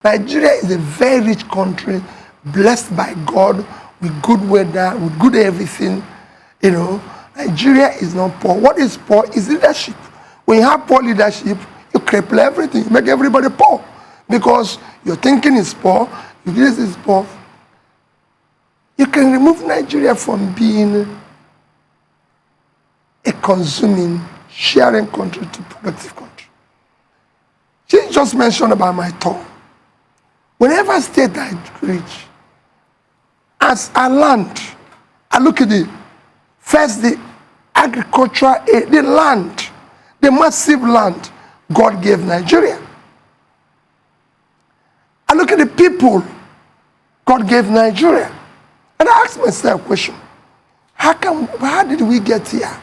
Nigeria is a very rich country, blessed by God, with good weather, with good everything. You know, Nigeria is not poor. What is poor is leadership. When you have poor leadership, you cripple everything. You make everybody poor. Because your thinking is poor, your leadership is poor. You can remove Nigeria from being a consuming, sharing country to productive country. She just mentioned about my tour. Whenever state I reach, as I land, I look at the agricultural aid, the land, the massive land God gave Nigeria. I look at the people God gave Nigeria. And I ask myself a question. How did we get here?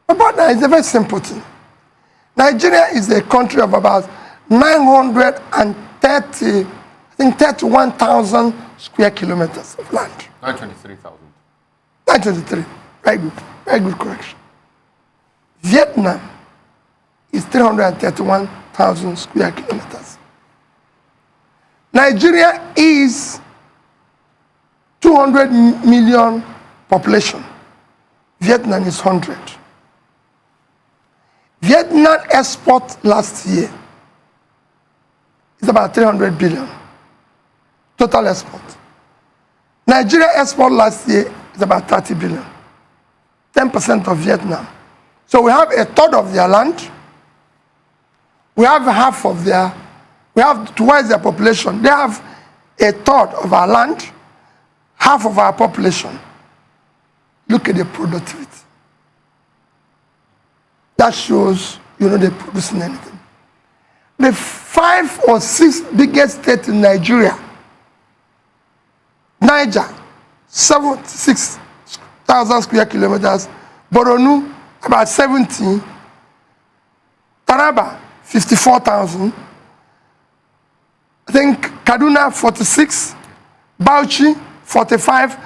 About that is a very simple thing. Nigeria is a country of about 31,000 square kilometers of land. 923,000. 923. Very good. Very good correction. Vietnam is 331,000 square kilometers. Nigeria is 200 million population. Vietnam is 100. Vietnam export last year is about 300 billion. Total export. Nigeria export last year is about 30 billion. 10% of Vietnam. So we have a third of their land. We have half of their, we have twice their population. They have a third of our land, half of our population. Look at the productivity. That shows, you know, they're producing anything. The 5 or 6 biggest states in Nigeria, Niger, 76,000 square kilometers, Borno, about 70, Taraba, 54,000, I think Kaduna, 46, Bauchi, 45.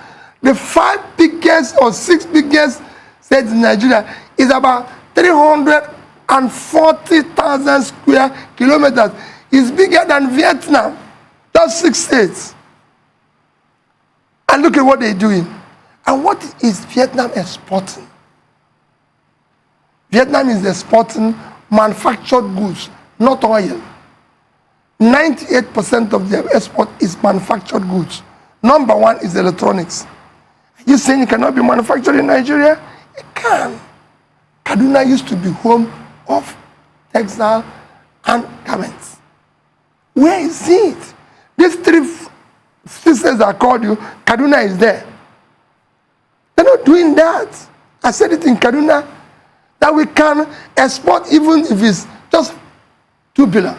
The 5 biggest or 6 biggest states in Nigeria is about 340,000 square kilometers. It's bigger than Vietnam. That's 6 states. And look at what they're doing. And what is Vietnam exporting? Vietnam is exporting manufactured goods, not oil. 98% of their export is manufactured goods. Number 1 is electronics. Are you saying it cannot be manufactured in Nigeria? It can. Kaduna used to be home of textile and garments. Where is it? These 3 sisters I called you, Kaduna is there. They're not doing that. I said it in Kaduna, that we can export even if it's just 2 billion.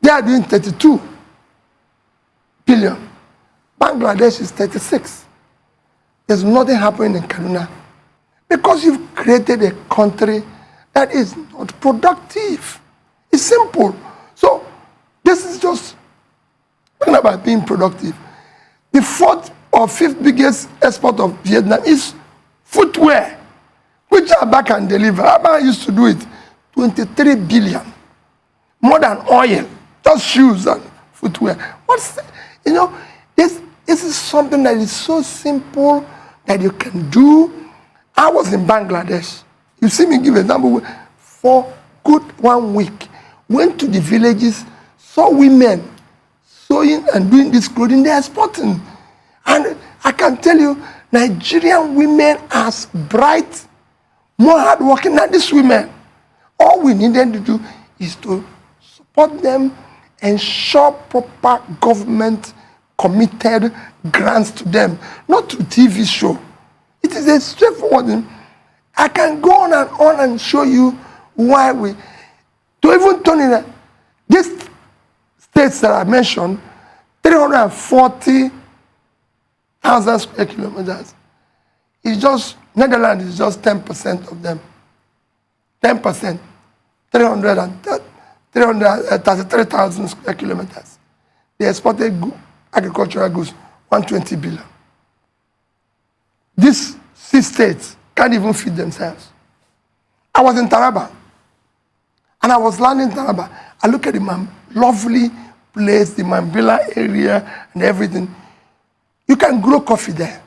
They are doing 32 billion. Bangladesh is 36. There's nothing happening in Kaduna. Because you've created a country that is not productive. It's simple. So this is just talking about being productive. The 4th or 5th biggest export of Vietnam is footwear, which Abba can deliver. Abba used to do it, 23 billion. More than oil, just shoes and footwear. What's that? You know, this is something that is so simple that you can do. I was in Bangladesh. You see me give an example. For good 1 week, went to the villages, saw women sewing and doing this clothing. They are exporting. And I can tell you, Nigerian women are bright, more hardworking than these women. All we needed to do is to support them, ensure proper government committed grants to them, not through TV show. It is a straightforward thing. I can go on and show you why we, to even turn in these states that I mentioned, 340,000 square kilometers. It's just, Netherlands is just 10% of them. 10%, 333,000 square kilometers. They exported agricultural goods, 120 billion. These 6 states can't even feed themselves. I was in Taraba, and I was landing in Taraba. I look at the lovely place, the Mambila area and everything. You can grow coffee there.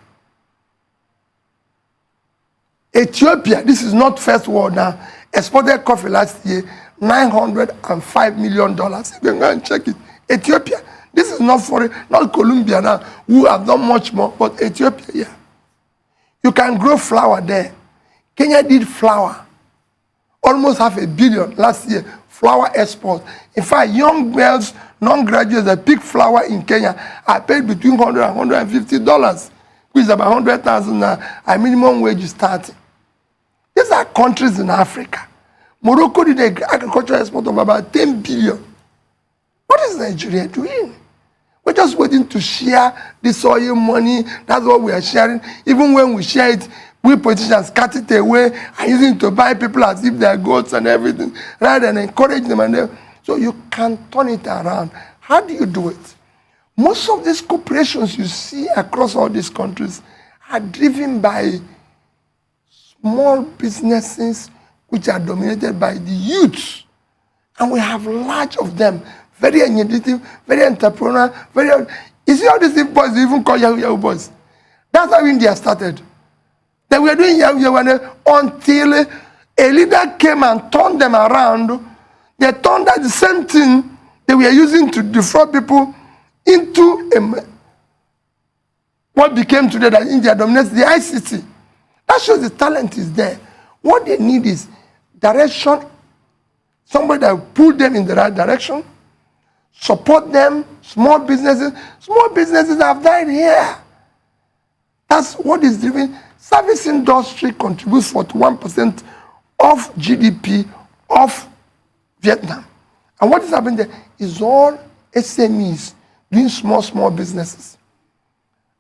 Ethiopia, this is not first world now, exported coffee last year, $905 million. You can go and check it. Ethiopia, this is not foreign, not Colombia now, who have done much more, but Ethiopia, yeah. You can grow flour there. Kenya did flour, almost $500 million last year, flour export. In fact, young girls, non-graduates that pick flour in Kenya are paid between $100 and $150, which is about $100,000 now, a minimum wage starting. These are countries in Africa. Morocco did an agricultural export of about $10 billion. What is Nigeria doing? We're just waiting to share this oil money. That's what we are sharing. Even when we share it, we politicians cut it away and using it to buy people as if they're goats and everything, rather than encourage them. So you can turn it around. How do you do it? Most of these corporations you see across all these countries are driven by small businesses which are dominated by the youths. And we have large of them. Very innovative, very entrepreneurial, very... You see all these boys, they even call Yahoo boys. That's how India started. They were doing Yahoo until a leader came and turned them around. They turned that the same thing they were using to defraud people into what became today that India dominates, the ICT. That shows the talent is there. What they need is direction, somebody that will pull them in the right direction, support them, small businesses. Small businesses have died here. That's what is driven. Service industry contributes 41% of GDP of Vietnam. And what is happening there is all SMEs doing small businesses.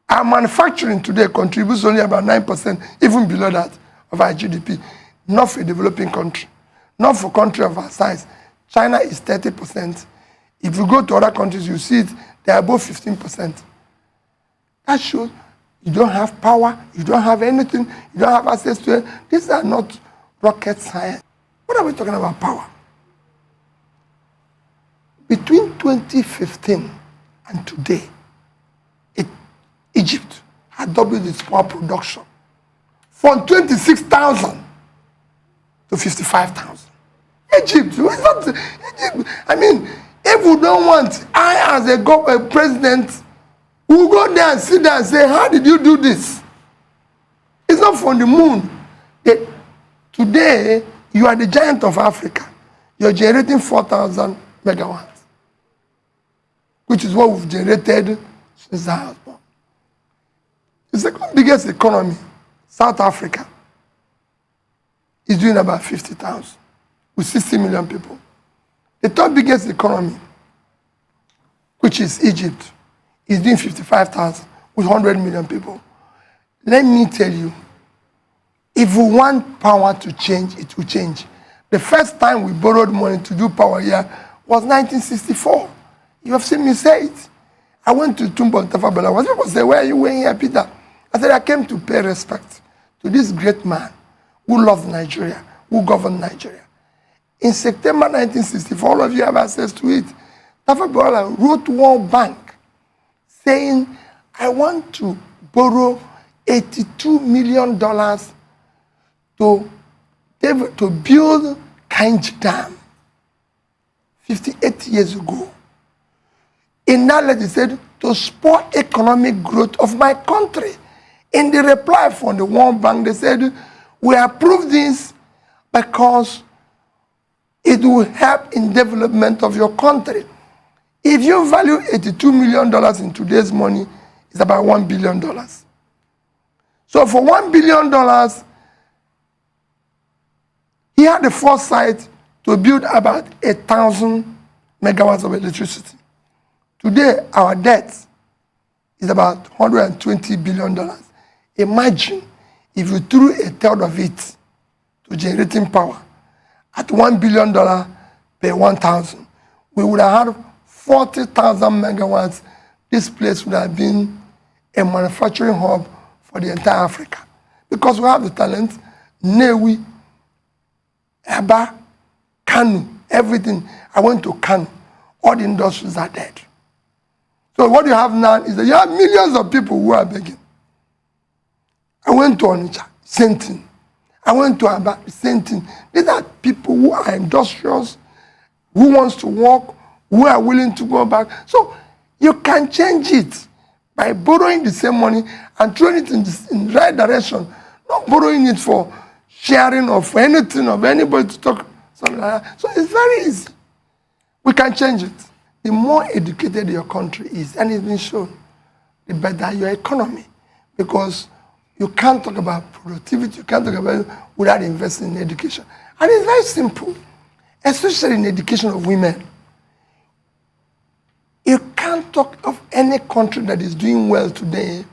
Our manufacturing today contributes only about 9%, even below that, of our GDP. Not for a developing country. Not for a country of our size. China is 30%. If you go to other countries, you see it, they are above 15%. That shows you don't have power, you don't have anything, you don't have access to it. These are not rocket science. What are we talking about power? Between 2015 and today, Egypt had doubled its power production from 26,000 to 55,000. Egypt, I mean, if we don't want, I as a president, we'll go there and sit there and say, how did you do this? It's not from the moon. Today, you are the giant of Africa. You're generating 4,000 megawatts, which is what we've generated since I was born. The second biggest economy, South Africa, is doing about 50,000 with 60 million people. The third biggest economy, which is Egypt, is doing 55,000 with 100 million people. Let me tell you, if we want power to change, it will change. The first time we borrowed money to do power here was 1964. You have seen me say it. I went to Tumbo Tafabela. People say, where are you going here, Peter? I said, I came to pay respect to this great man who loved Nigeria, who governed Nigeria. In September 1964, all of you have access to it. Tafabela wrote World Bank saying, I want to borrow $82 million to build Kainji Dam 58 years ago. In that letter, he said, to spur economic growth of my country. In the reply from the World Bank, they said, we approve this because it will help in development of your country. If you value $82 million in today's money, it's about $1 billion. So for $1 billion, he had the foresight to build about 1,000 megawatts of electricity. Today, our debt is about $120 billion. Imagine if you threw a third of it to generating power at $1 billion per 1,000. We would have had 40,000 megawatts. This place would have been a manufacturing hub for the entire Africa. Because we have the talent, Newi, Eba, Kanu, everything. I went to Kano. All the industries are dead. So what you have now is that you have millions of people who are begging. I went to Onitsha, same thing. I went to Aba, same thing. These are people who are industrious, who wants to work, who are willing to go back. So you can change it by borrowing the same money and throwing it in the right direction, not borrowing it for sharing or for anything of anybody to talk something like that. So it's very easy. We can change it. The more educated your country is, and it's been shown, the better your economy. Because you can't talk about productivity, you can't talk about it without investing in education. And it's very simple, especially in education of women. You can't talk of any country that is doing well today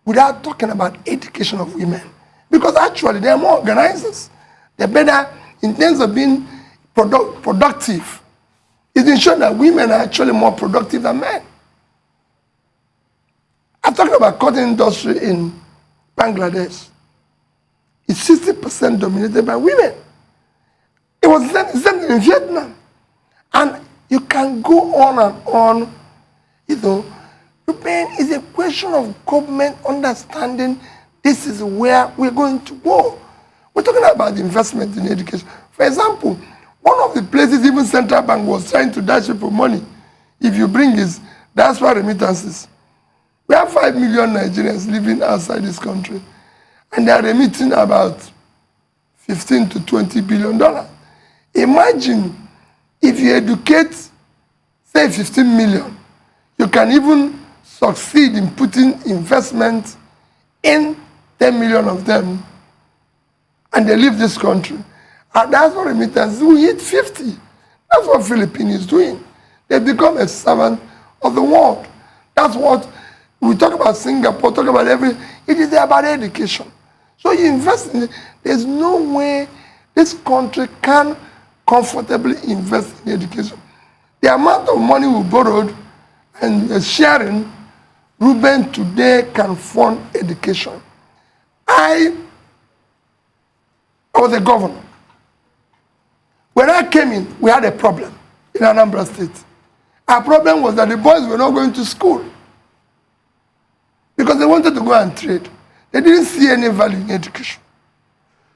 without talking about education of women. Because actually, they are more organizers. They're better in terms of being productive. It's been shown that women are actually more productive than men. I'm talking about cotton industry in Bangladesh. It's 60% dominated by women. It was the same thing in Vietnam. And you can go on and on. You know, it's a question of government understanding this is where we're going to go. We're talking about the investment in education. For example, one of the places even central bank was trying to dash people money, if you bring his diaspora remittances. We have 5 million Nigerians living outside this country, and they are remitting about $15 to $20 billion. Imagine if you educate, say 15 million, you can even succeed in putting investment in 10 million of them, and they leave this country. And that's what remittances will hit 50. That's what Philippines is doing. They become a servant of the world. That's what we talk about Singapore, talk about everything. It is about education. So you invest in it. There's no way this country can comfortably invest in education. The amount of money we borrowed and sharing, Ruben today can fund education. I was a governor. When I came in, we had a problem in Anambra State. Our problem was that the boys were not going to school because they wanted to go and trade. They didn't see any value in education.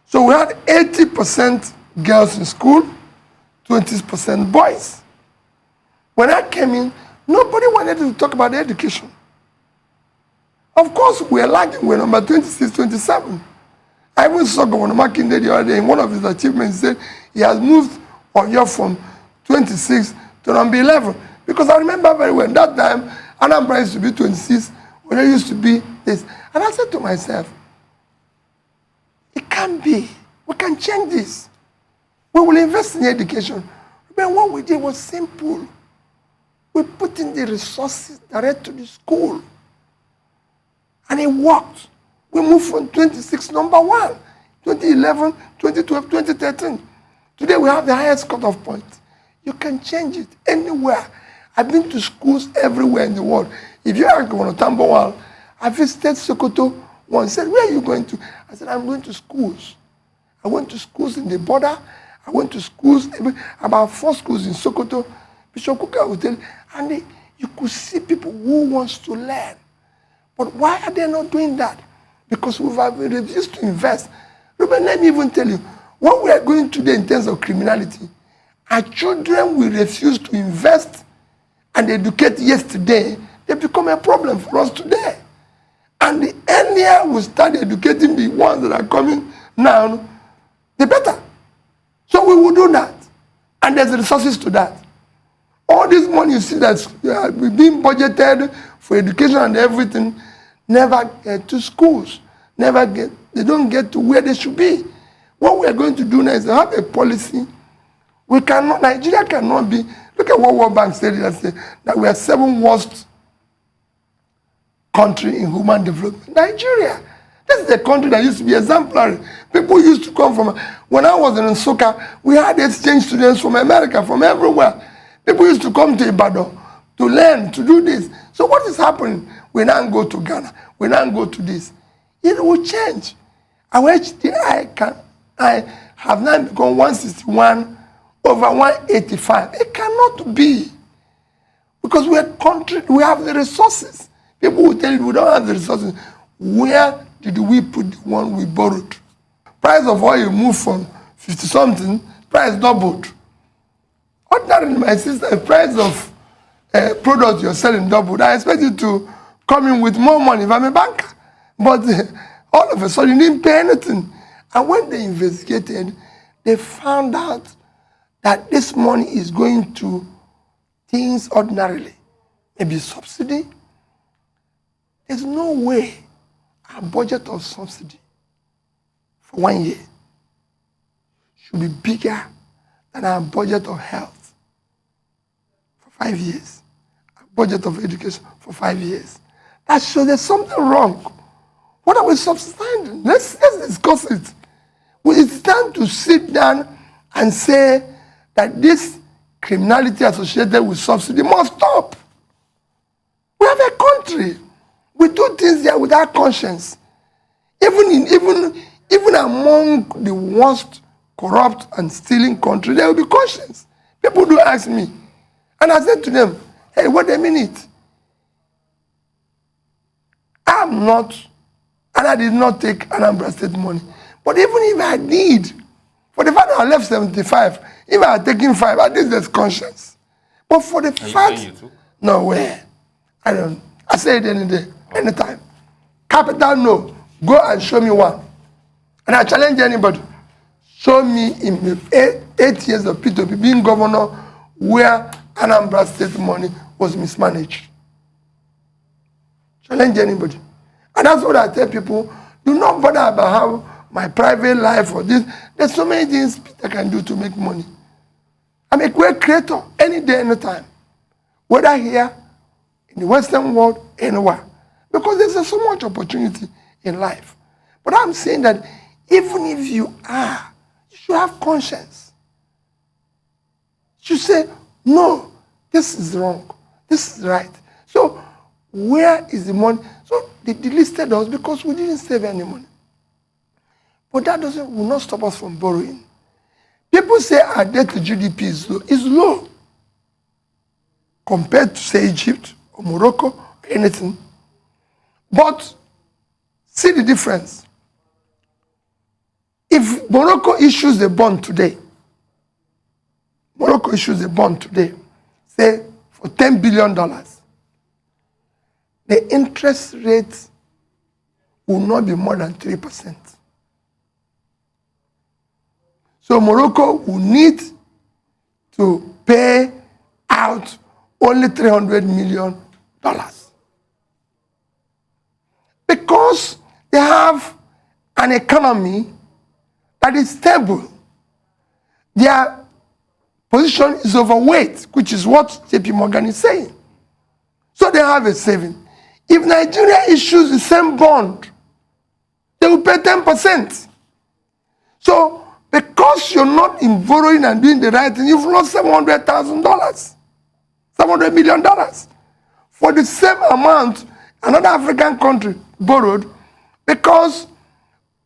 So we had 80% girls in school, 20% boys. When I came in, nobody wanted to talk about education. Of course, we are lagging. We're number 26, 27. I even saw Governor Makinde the other day in one of his achievements. He said he has moved Oyo from 26 to number 11. Because I remember very well, that time, Anambra used to be 26, when I used to be this. And I said to myself, it can't be. We can change this. We will invest in education. But what we did was simple. We put in the resources direct to the school. And it worked. We moved from 26, number 1, 2011, 2012, 2013. Today we have the highest cutoff point. You can change it anywhere. I've been to schools everywhere in the world. If you ask Governor Tambowal, I visited Sokoto once. He said, where are you going to? I said, I'm going to schools. I went to schools in the border. I went to schools, about 4 schools in Sokoto. Bishop Kuka would tell, and you could see people who wants to learn. But why are they not doing that? Because we have refused to invest. Ruben, let me even tell you, what we are going today in terms of criminality, our children will refuse to invest and educate yesterday, they become a problem for us today. And the earlier we start educating the ones that are coming now, the better. So we will do that. And there's resources to that. All this money you see that's being budgeted for education and everything, never get to schools. They don't get to where they should be. What we are going to do now is to have a policy. Nigeria cannot be, look at what World Bank said yesterday, that we are 7th worst country in human development. Nigeria. This is a country that used to be exemplary. People used to come from, when I was in Nsukka, we had exchange students from America, from everywhere. People used to come to Ibadan to learn, to do this. So what is happening? We now go to Ghana. We now go to this. It will change. Our HDI I have now become 161 over 185. It cannot be. Because we are country, we have the resources. People will tell you we don't have the resources. Where did we put the one we borrowed? Price of oil moved from 50 something, price doubled. Ordinarily, my sister, the price of products you're selling doubled. I expect you to come in with more money if I'm a banker. But all of a sudden, you didn't pay anything. And when they investigated, they found out that this money is going to things ordinarily. Maybe subsidy. There's no way our budget of subsidy for 1 year should be bigger than our budget of health for 5 years, our budget of education for 5 years. That shows there's something wrong. What are we subsidizing? Let's discuss it. It's time to sit down and say that this criminality associated with subsidy must stop. We have a country. We do things there without conscience. Even among the worst corrupt and stealing country, there will be conscience. People do ask me. And I said to them, hey, wait a minute. I'm not, and I did not take Anambra State money. But even if I did, for the fact that I left 75, if I had taken 5, at least there's conscience. But for the fact, no way. I don't. I say it any day, anytime. Capital no. Go and show me one. And I challenge anybody. Show me in 8 years of P2P being governor where Anambra State money was mismanaged. Challenge anybody. And that's what I tell people. Do not bother about how my private life or this. There's so many things I can do to make money. I'm a great creator any day, anytime. Whether here, in the Western world, anywhere. Because there's so much opportunity in life. But I'm saying that even if you are, you should have conscience. You should say, no, this is wrong. This is right. So where is the money? So they delisted us because we didn't save any money. But that will not stop us from borrowing. People say our debt to GDP is low. It's low. Compared to, say, Egypt or Morocco or anything. But see the difference. If Morocco issues a bond today, say for $10 billion, the interest rate will not be more than 3%. So Morocco will need to pay out only $300 million. Because they have an economy that is stable. Their position is overweight, which is what JP Morgan is saying. So they have a saving. If Nigeria issues the same bond, they will pay 10%. So because you're not in borrowing and doing the right thing, you've lost $700,000, $700 million. For the same amount, another African country borrowed, because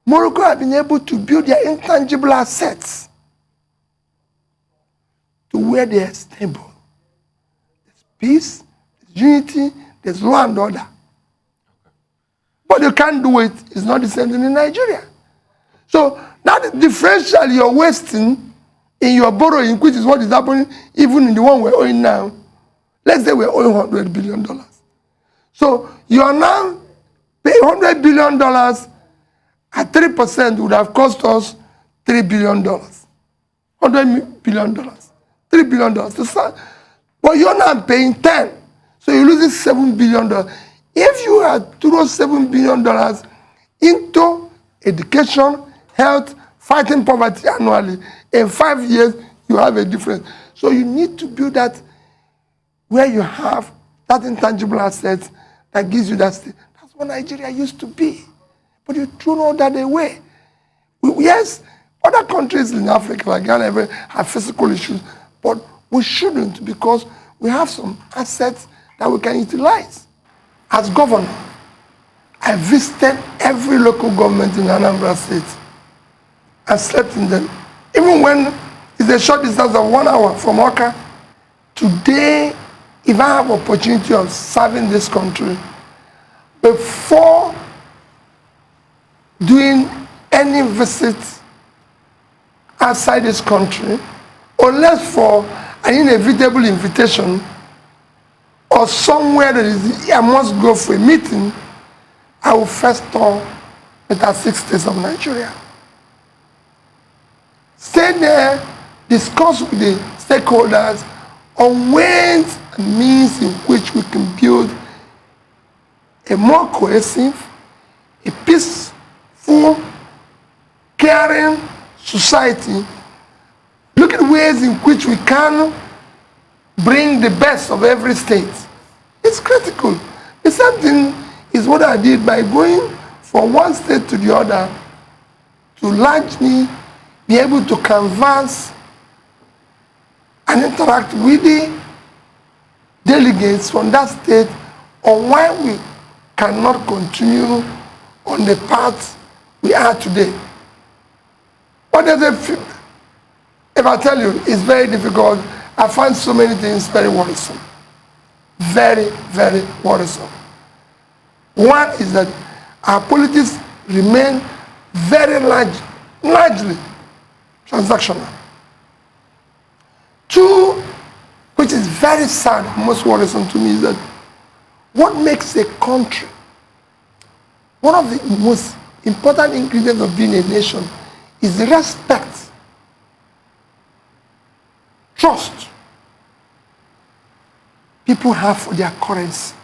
Morocco have been able to build their intangible assets to where they are stable. There's peace, there's unity, there's law and order. But you can't do it. It's not the same thing in Nigeria. So that differential you're wasting in your borrowing, which is what is happening even in the one we're owing now. Let's say we're owing $100 billion. So you are now paying $100 billion at 3% would have cost us $3 billion. $100 billion. $3 billion. But you're now paying 10. So you're losing $7 billion. If you had thrown $7 billion into education, health, fighting poverty annually, in 5 years, you have a difference. So you need to build that where you have that intangible asset that gives you that state. That's what Nigeria used to be. But you threw all that away. Yes, other countries in Africa, like Ghana, have physical issues, but we shouldn't, because we have some assets that we can utilize. As governor, I visited every local government in Anambra State. I slept in them. Even when It's a short distance of 1 hour from Oka. Today, if I have opportunity of serving this country, before doing any visit outside this country, unless for an inevitable invitation or somewhere that is, I must go for a meeting, I will first tour the 6 states of Nigeria. Stay there, discuss with the stakeholders on ways and means in which we can build a more cohesive, a peaceful, caring society. Look at ways in which we can bring the best of every state. It's critical. The same thing is what I did by going from one state to the other to largely be able to canvass and interact with the delegates from that state on why we cannot continue on the path we are today. But there's if I tell you, it's very difficult. I find so many things very worrisome. Very, very worrisome. One is that our politics remain very largely transactional. Two, which is very sad, most worrisome to me, is that what makes a country, one of the most important ingredients of being a nation is the respect, trust people have for their currency.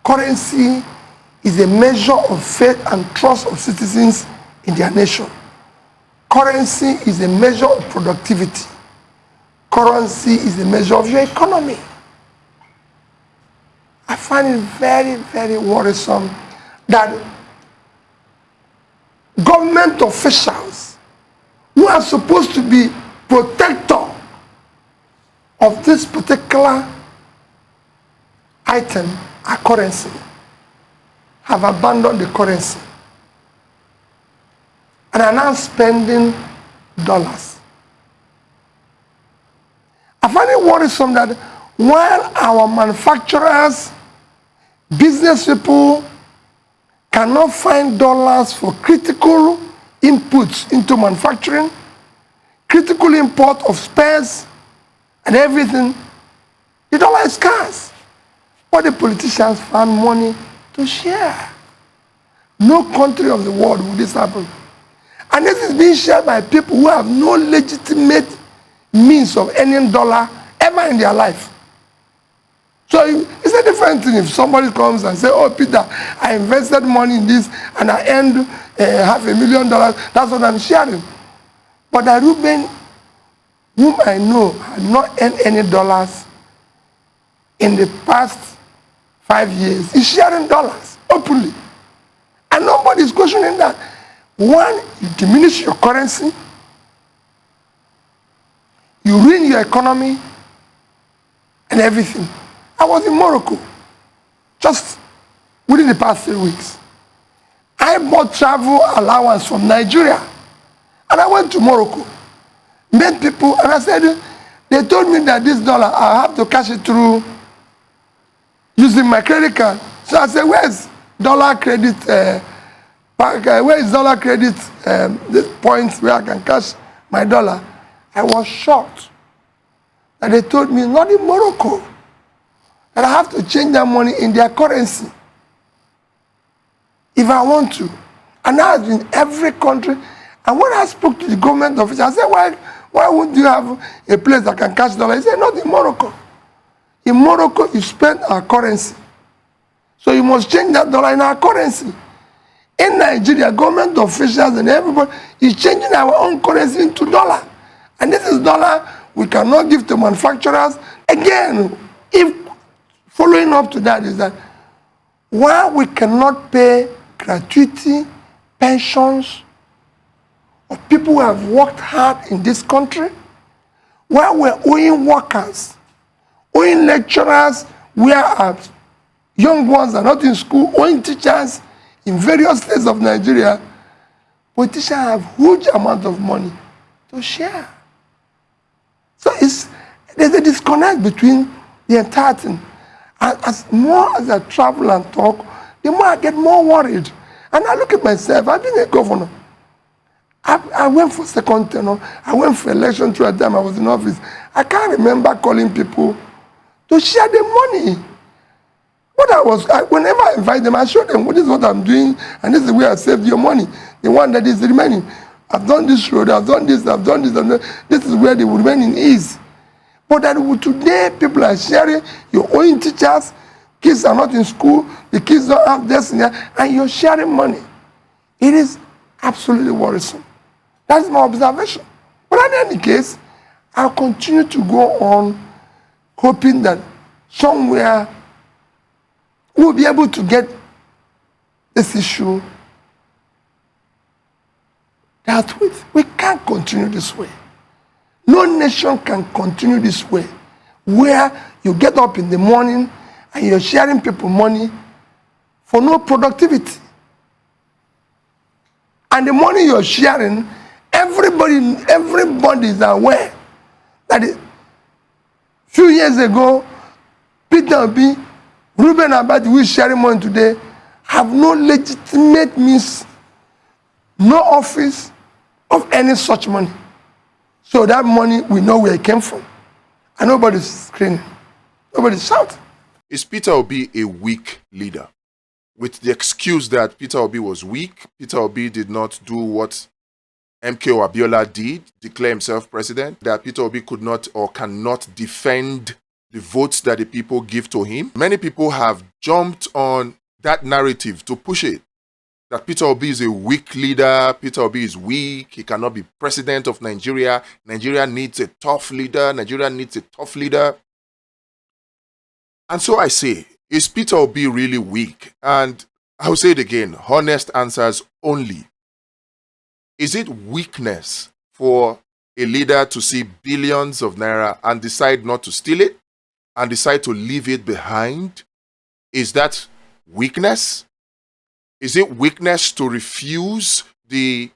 Currency is a measure of faith and trust of citizens in their nation. Currency is a measure of productivity. Currency is a measure of your economy. I find it very, very worrisome that government officials who are supposed to be protector of this particular item, our currency, have abandoned the currency and are now spending dollars. I find it worrisome that while our manufacturers, business people cannot find dollars for critical inputs into manufacturing, critical import of spares and everything, the dollar is scarce. But the politicians found money to share. No country of the world would this happen. And this is being shared by people who have no legitimate means of earning dollar ever in their life. So it's a different thing if somebody comes and says, oh, Peter, I invested money in this and I earned $500,000. That's what I'm sharing. But the Reuben, whom I know, had not earned any dollars in the past 5 years, is sharing dollars openly. And nobody is questioning that. One, you diminish your currency, you ruin your economy and everything. I was in Morocco just within the past 3 weeks. I bought travel allowance from Nigeria and I went to Morocco, met people, and I said, they told me that this dollar, I have to cash it through using my credit card. So I said, where's dollar credit, where is dollar credit, this point where I can cash my dollar? I was shocked that they told me, not in Morocco, that I have to change that money in their currency if I want to. And now it's in every country. And when I spoke to the government official, I said, why wouldn't you have a place that can cash dollars? He said, not in Morocco. In Morocco, you spend our currency. So you must change that dollar in our currency. In Nigeria, government officials and everybody is changing our own currency into dollar. And this is dollar we cannot give to manufacturers. Again, if following up to that is that while we cannot pay gratuity, pensions of people who have worked hard in this country, while we're owing workers, owing lecturers where our young ones are not in school, owing teachers in various states of Nigeria, politicians have huge amount of money to share. So there's a disconnect between the entire thing. And as more as I travel and talk, the more I get more worried. And I look at myself, I've been a governor. I went for second tenure. I went for election through a time I was in office. I can't remember calling people to share the money. Whenever I invite them, I show them, this is what I'm doing, and this is the way I saved your money. The one that is remaining. I've done this road, I've done this, I've done this, this is where the remaining is. But that today, people are sharing, you're owing teachers, kids are not in school, the kids don't have destiny, and you're sharing money. It is absolutely worrisome. That's my observation. But in any case, I'll continue to go on hoping that somewhere we'll be able to get this issue dealt with. We can't continue this way. No nation can continue this way, where you get up in the morning and you're sharing people money for no productivity. And the money you're sharing, everybody is aware that a few years ago, Peter Obi, Ruben Abati, who is sharing money today, have no legitimate means, no office of any such money. So that money, we know where it came from. And nobody's screaming. Nobody's shouting. Is Peter Obi a weak leader? With the excuse that Peter Obi was weak, Peter Obi did not do what MKO Abiola did, declare himself president, that Peter Obi could not or cannot defend the votes that the people give to him. Many people have jumped on that narrative to push it, that Peter Obi is a weak leader, Peter Obi is weak, he cannot be president of Nigeria, Nigeria needs a tough leader, Nigeria needs a tough leader. And so I say, is Peter Obi really weak? And I'll say it again, honest answers only. Is it weakness for a leader to see billions of naira and decide not to steal it and decide to leave it behind? Is that weakness? Is it weakness to refuse the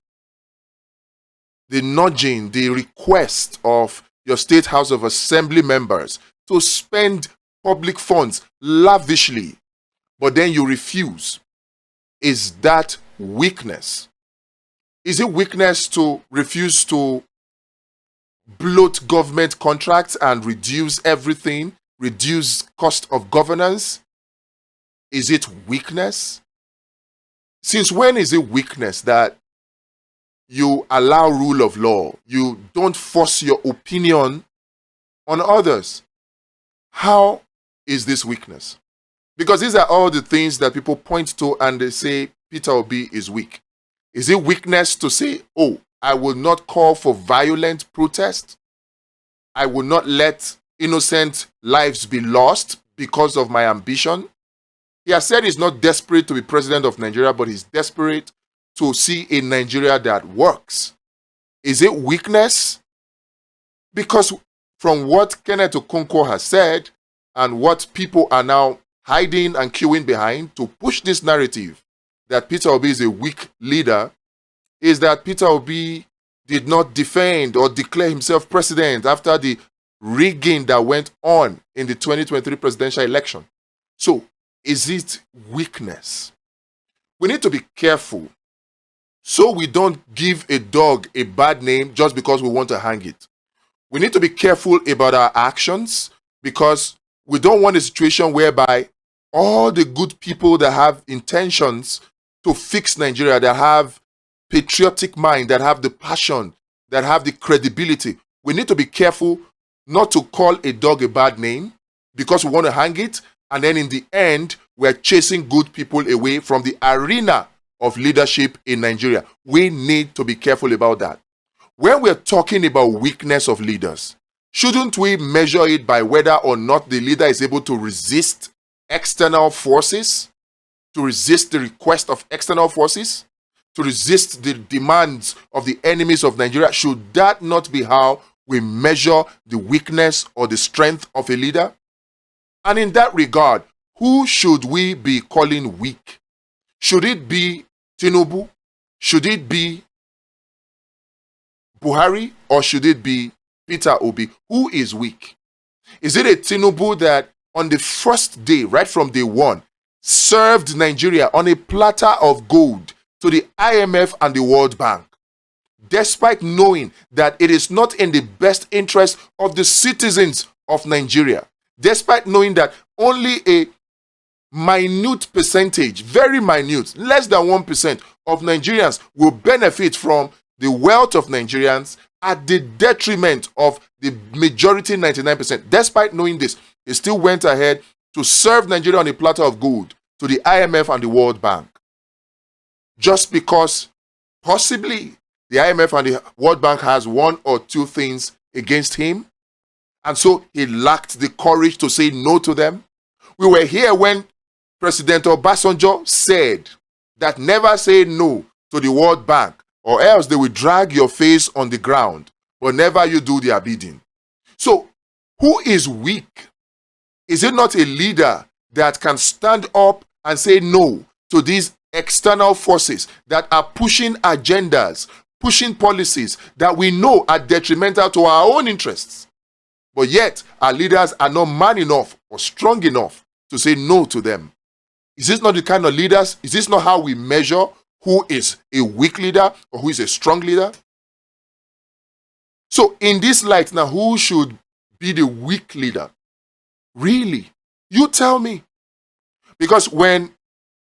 nudging, the request of your State House of Assembly members to spend public funds lavishly, but then you refuse? Is that weakness? Is it weakness to refuse to bloat government contracts and reduce everything, reduce cost of governance? Is it weakness? Since when is it weakness that you allow rule of law? You don't force your opinion on others. How is this weakness? Because these are all the things that people point to and they say Peter Obi is weak. Is it weakness to say, oh, I will not call for violent protest? I will not let innocent lives be lost because of my ambition? He has said he's not desperate to be president of Nigeria, but he's desperate to see a Nigeria that works. Is it weakness? Because from what Kenneth Okonkwo has said and what people are now hiding and queuing behind to push this narrative that Peter Obi is a weak leader, is that Peter Obi did not defend or declare himself president after the rigging that went on in the 2023 presidential election. So, is it weakness? We need to be careful so we don't give a dog a bad name just because we want to hang it. We need to be careful about our actions because we don't want a situation whereby all the good people that have intentions to fix Nigeria, that have patriotic mind, that have the passion, that have the credibility, we need to be careful not to call a dog a bad name because we want to hang it, and then in the end, we're chasing good people away from the arena of leadership in Nigeria. We need to be careful about that. When we're talking about weakness of leaders, shouldn't we measure it by whether or not the leader is able to resist external forces, to resist the request of external forces, to resist the demands of the enemies of Nigeria? Should that not be how we measure the weakness or the strength of a leader? And in that regard, who should we be calling weak? Should it be Tinubu? Should it be Buhari? Or should it be Peter Obi. Who is weak? Is it a Tinubu that on the first day, right from day one, served Nigeria on a platter of gold to the IMF and the World Bank, despite knowing that it is not in the best interest of the citizens of Nigeria, despite knowing that only a minute percentage, very minute, less than 1% of Nigerians will benefit from the wealth of Nigerians at the detriment of the majority, 99%. Despite knowing this, he still went ahead to serve Nigeria on a platter of gold to the IMF and the World Bank. Just because possibly the IMF and the World Bank has one or two things against him, and so he lacked the courage to say no to them. We were here when President Obasanjo said that never say no to the World Bank, or else they will drag your face on the ground, but never you do their bidding. So, who is weak? Is it not a leader that can stand up and say no to these external forces that are pushing agendas, pushing policies that we know are detrimental to our own interests? But yet, our leaders are not man enough or strong enough to say no to them. Is this not the kind of leaders? Is this not how we measure who is a weak leader or who is a strong leader? So in this light now, who should be the weak leader? Really? You tell me. Because when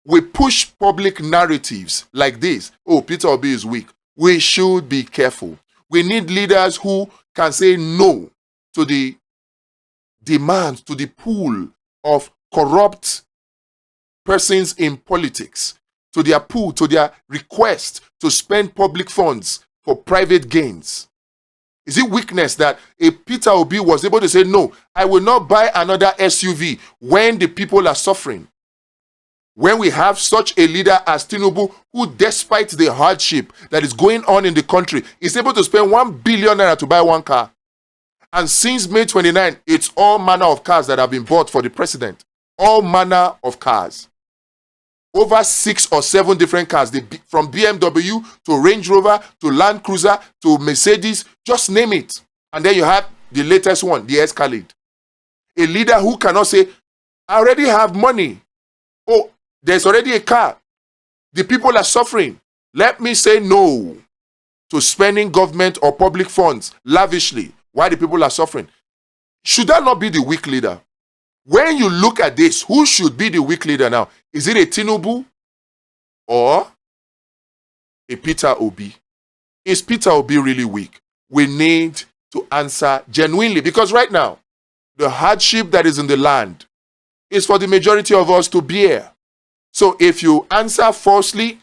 we push public narratives like this, oh, Peter Obi is weak, we should be careful. We need leaders who can say no to the demands, to the pool of corrupt persons in politics, to their pool, to their request to spend public funds for private gains. Is it weakness that a Peter Obi was able to say, no, I will not buy another SUV when the people are suffering? When we have such a leader as Tinubu, who despite the hardship that is going on in the country, is able to spend 1 billion naira to buy one car. And since May 29, it's all manner of cars that have been bought for the president. All manner of cars. Over 6 or 7 different cars, from BMW to Range Rover to Land Cruiser to Mercedes, just name it. And then you have the latest one, the Escalade. A leader who cannot say, I already have money. Oh, there's already a car. The people are suffering. Let me say no to spending government or public funds lavishly while the people are suffering. Should that not be the weak leader? When you look at this, who should be the weak leader now? Is it a Tinubu or a Peter Obi? Is Peter Obi really weak? We need to answer genuinely, because right now, the hardship that is in the land is for the majority of us to bear. So if you answer falsely,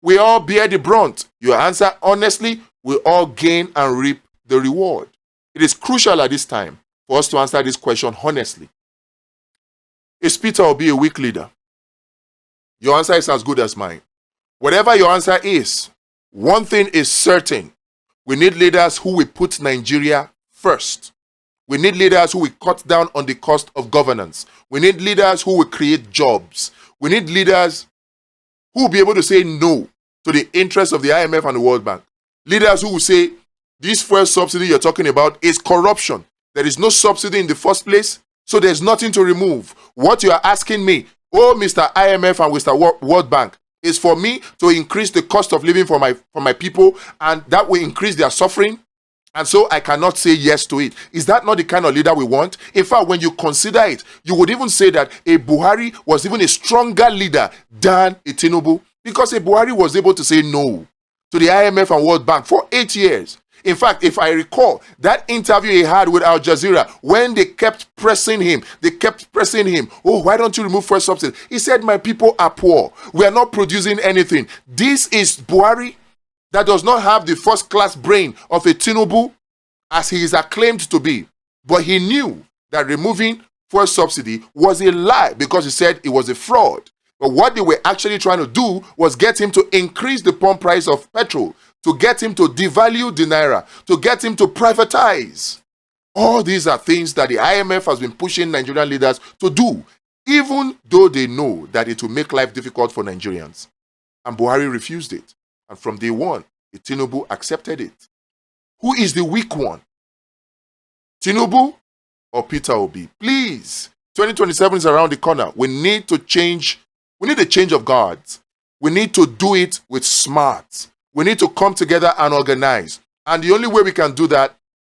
we all bear the brunt. You answer honestly, we all gain and reap the reward. It is crucial at this time for us to answer this question honestly. Is Peter Obi a weak leader? Your answer is as good as mine. Whatever your answer is, one thing is certain. We need leaders who will put Nigeria first. We need leaders who will cut down on the cost of governance. We need leaders who will create jobs. We need leaders who will be able to say no to the interests of the IMF and the World Bank. Leaders who will say, this fuel subsidy you're talking about is corruption. There is no subsidy in the first place, so there's nothing to remove. What you are asking me, oh, Mr. IMF and Mr. World Bank, is for me to increase the cost of living for my people, and that will increase their suffering, and so I cannot say yes to it. Is that not the kind of leader we want? In fact, when you consider it, you would even say that a Buhari was even a stronger leader than a Tinubu, because a Buhari was able to say no to the IMF and World Bank for 8 years. In fact, if I recall that interview he had with Al Jazeera, when they kept pressing him, oh, why don't you remove fuel subsidy? He said, my people are poor. We are not producing anything. This is Buhari that does not have the first-class brain of a Tinubu, as he is acclaimed to be. But he knew that removing fuel subsidy was a lie, because he said it was a fraud. But what they were actually trying to do was get him to increase the pump price of petrol, to get him to devalue the naira, to get him to privatize. All these are things that the IMF has been pushing Nigerian leaders to do, even though they know that it will make life difficult for Nigerians. And Buhari refused it. And from day one, Tinubu accepted it. Who is the weak one? Tinubu or Peter Obi? Please, 2027 is around the corner. We need to change. We need a change of guards. We need to do it with smart. We need to come together and organize. And the only way we can do that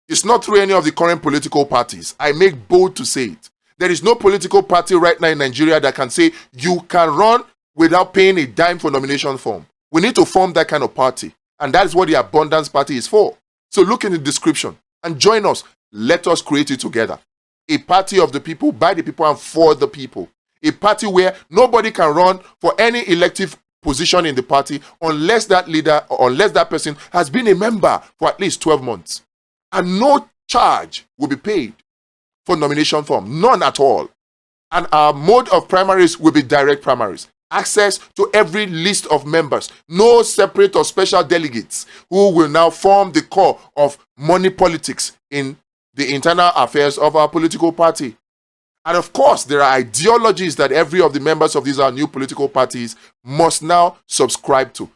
is not through any of the current political parties. I make bold to say it. There is no political party right now in Nigeria that can say you can run without paying a dime for nomination form. We need to form that kind of party. And that is what the Abundance Party is for. So look in the description and join us. Let us create it together. A party of the people, by the people, and for the people. A party where nobody can run for any elective position in the party unless that leader or unless that person has been a member for at least 12 months. And no charge will be paid for nomination form. None at all. And our mode of primaries will be direct primaries. Access to every list of members. No separate or special delegates who will now form the core of money politics in the internal affairs of our political party. And of course, there are ideologies that every of the members of these our new political parties must now subscribe to.